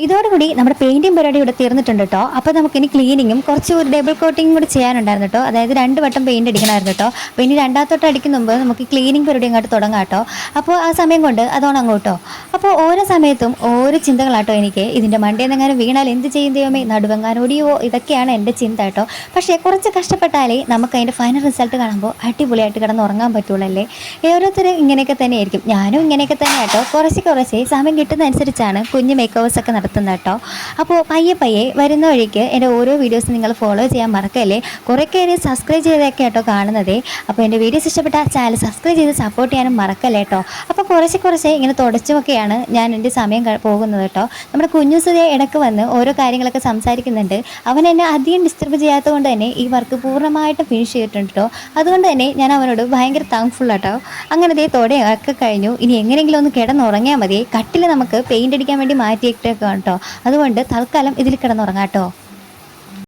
ഇതോടുകൂടി നമ്മുടെ പെയിൻറ്റിങ് പരിപാടി ഇവിടെ തീർന്നിട്ടുണ്ട് കേട്ടോ. അപ്പോൾ നമുക്കിനി ക്ലീനിങ്ങും കുറച്ച് ഒരു ഡബിൾ കോട്ടിങ്ങും കൂടി ചെയ്യാനുണ്ടായിരുന്നു കേട്ടോ. അതായത് 2 വട്ടം പെയിൻറ്റ് അടിക്കണമായിരുന്നു കേട്ടോ. അപ്പോൾ ഇനി രണ്ടാമത്തെ വട്ടം അടിക്കുന്ന മുമ്പ് നമുക്ക് ക്ലീനിങ് പരിപാടി അങ്ങോട്ട് തുടങ്ങാം കേട്ടോ. അപ്പോൾ ആ സമയം കൊണ്ട് അതോണം അങ്ങോട്ടോ. അപ്പോൾ ഓരോ സമയത്തും ഓരോ ചിന്തകളാട്ടോ എനിക്ക്. ഇതിൻ്റെ മണ്ടേന്നെങ്ങാനും വീണാൽ എന്ത് ചെയ്യും ദൈവമേ, നടുവെങ്ങാനോടിയോ, ഇതൊക്കെയാണ് എൻ്റെ ചിന്ത കേട്ടോ. പക്ഷേ കുറച്ച് കഷ്ടപ്പെട്ടാലേ നമുക്ക് അതിൻ്റെ ഫൈനൽ റിസൾട്ട് കാണുമ്പോൾ അടിപൊളിയായിട്ട് കിടന്ന് ഉറങ്ങാൻ പറ്റുള്ളല്ലേ. ഓരോരുത്തരും ഇങ്ങനെയൊക്കെ തന്നെ ആയിരിക്കും. ഞാനും ഇങ്ങനെയൊക്കെ തന്നെ കേട്ടോ. കുറച്ച് സമയം കിട്ടുന്നതനുസരിച്ചാണ് കുഞ്ഞ് മേക്ക് ഓവേഴ്സൊക്കെ നടത്തുന്നത് കേട്ടോ. അപ്പോൾ പയ്യെ വരുന്ന വഴിക്ക് എൻ്റെ ഓരോ വീഡിയോസും നിങ്ങൾ ഫോളോ ചെയ്യാൻ മറക്കല്ലേ. കുറേ പേര് സബ്സ്ക്രൈബ് ചെയ്തൊക്കെ കേട്ടോ കാണുന്നത്. അപ്പോൾ എൻ്റെ വീഡിയോസ് ഇഷ്ടപ്പെട്ട ചാനൽ സബ്സ്ക്രൈബ് ചെയ്ത് സപ്പോർട്ട് ചെയ്യാനും മറക്കല്ലേ കേട്ടോ. അപ്പോൾ കുറച്ച് ഇങ്ങനെ തുടച്ചുമൊക്കെയാണ് ഞാൻ എൻ്റെ സമയം പോകുന്നത് കേട്ടോ. നമ്മുടെ കുഞ്ഞുസുതയെ ഇടയ്ക്ക് വന്ന് ഓരോ കാര്യങ്ങളൊക്കെ സംസാരിക്കുന്നുണ്ട്. അവൻ എന്നെ അധികം ഡിസ്റ്റർബ് ചെയ്യാത്തത് കൊണ്ട് തന്നെ ഈ വർക്ക് പൂർണ്ണമായിട്ടും ഫിനിഷ് ചെയ്തിട്ടുണ്ട് കേട്ടോ. അതുകൊണ്ട് തന്നെ ഞാൻ അവനോട് ഭയങ്കര താങ്ക്ഫുൾ ആട്ടോ. അങ്ങനെ ദേ തോടെയൊക്കെ കഴിഞ്ഞു. ഇനി എങ്ങനെയെങ്കിലും ഒന്ന് കിടന്നുറങ്ങിയാൽ മതി. കട്ടിൽ നമുക്ക് പെയിൻ്റ് അടിക്കാൻ വേണ്ടി മാറ്റിയിട്ടൊക്കെ കേട്ടോ. അതുകൊണ്ട് തൽക്കാലം ഇതിൽ കിടന്നുറങ്ങാം കേട്ടോ.